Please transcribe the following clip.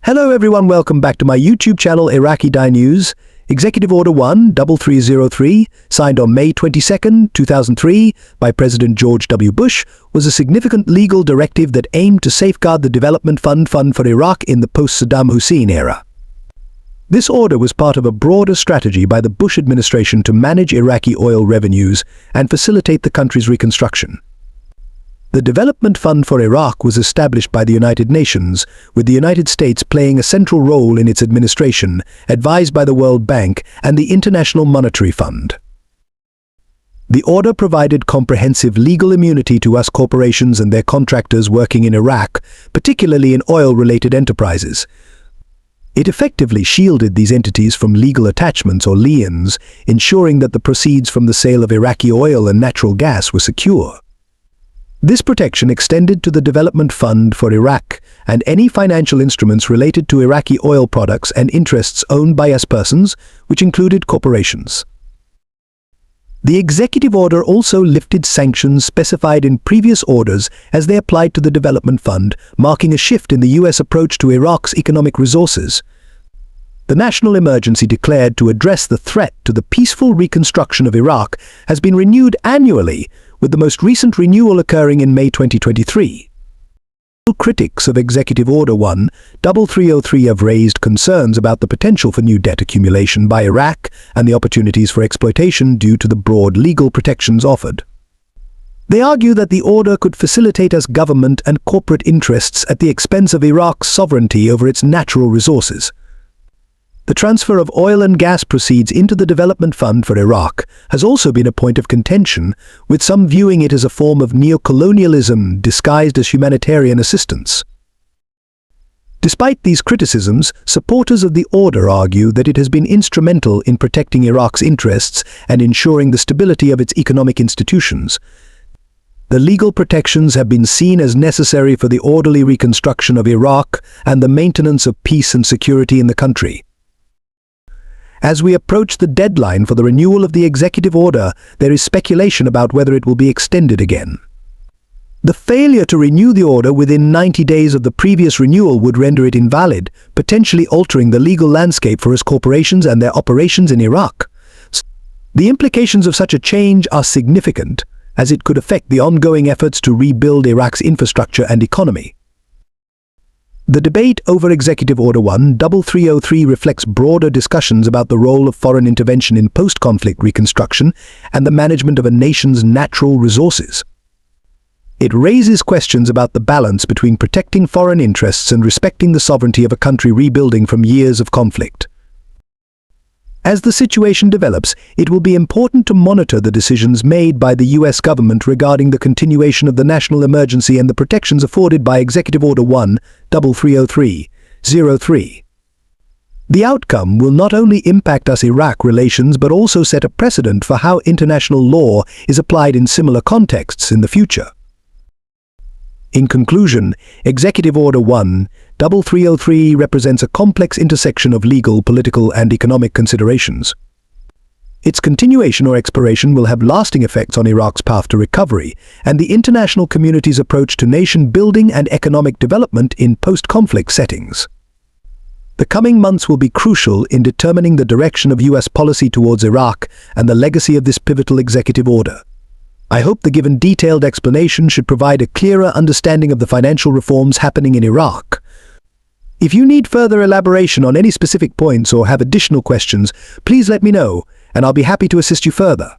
Hello everyone, welcome back to my YouTube channel Iraqi News. Executive Order 1-3303, signed on May 22, 2003 by President George W. Bush, was a significant legal directive that aimed to safeguard the development fund for Iraq in the post-Saddam Hussein era. This order was part of a broader strategy by the Bush administration to manage Iraqi oil revenues and facilitate the country's reconstruction. The Development Fund for Iraq was established by the United Nations, with the United States playing a central role in its administration, advised by the World Bank and the International Monetary Fund. The order provided comprehensive legal immunity to U.S. corporations and their contractors working in Iraq, particularly in oil-related enterprises. It effectively shielded these entities from legal attachments or liens, ensuring that the proceeds from the sale of Iraqi oil and natural gas were secure. This protection extended to the Development Fund for Iraq and any financial instruments related to Iraqi oil products and interests owned by U.S. persons, which included corporations. The executive order also lifted sanctions specified in previous orders as they applied to the Development Fund, marking a shift in the U.S. approach to Iraq's economic resources. The national emergency declared to address the threat to the peaceful reconstruction of Iraq has been renewed annually, with the most recent renewal occurring in May 2023. Critics of Executive Order 1-3303 have raised concerns about the potential for new debt accumulation by Iraq and the opportunities for exploitation due to the broad legal protections offered. They argue that the order could facilitate U.S. government and corporate interests at the expense of Iraq's sovereignty over its natural resources. The transfer of oil and gas proceeds into the Development Fund for Iraq has also been a point of contention, with some viewing it as a form of neocolonialism disguised as humanitarian assistance. Despite these criticisms, supporters of the order argue that it has been instrumental in protecting Iraq's interests and ensuring the stability of its economic institutions. The legal protections have been seen as necessary for the orderly reconstruction of Iraq and the maintenance of peace and security in the country. As we approach the deadline for the renewal of the executive order, there is speculation about whether it will be extended again. The failure to renew the order within 90 days of the previous renewal would render it invalid, potentially altering the legal landscape for U.S. corporations and their operations in Iraq. The implications of such a change are significant, as it could affect the ongoing efforts to rebuild Iraq's infrastructure and economy. The debate over Executive Order 1-3303 reflects broader discussions about the role of foreign intervention in post-conflict reconstruction and the management of a nation's natural resources. It raises questions about the balance between protecting foreign interests and respecting the sovereignty of a country rebuilding from years of conflict. As the situation develops, it will be important to monitor the decisions made by the U.S. government regarding the continuation of the national emergency and the protections afforded by Executive Order 1-3303. The outcome will not only impact US-Iraq relations but also set a precedent for how international law is applied in similar contexts in the future. In conclusion, Executive Order 1-3303 represents a complex intersection of legal, political, and economic considerations. Its continuation or expiration will have lasting effects on Iraq's path to recovery and the international community's approach to nation-building and economic development in post-conflict settings. The coming months will be crucial in determining the direction of U.S. policy towards Iraq and the legacy of this pivotal executive order. I hope the given detailed explanation should provide a clearer understanding of the financial reforms happening in Iraq. If you need further elaboration on any specific points or have additional questions, please let me know, and I'll be happy to assist you further.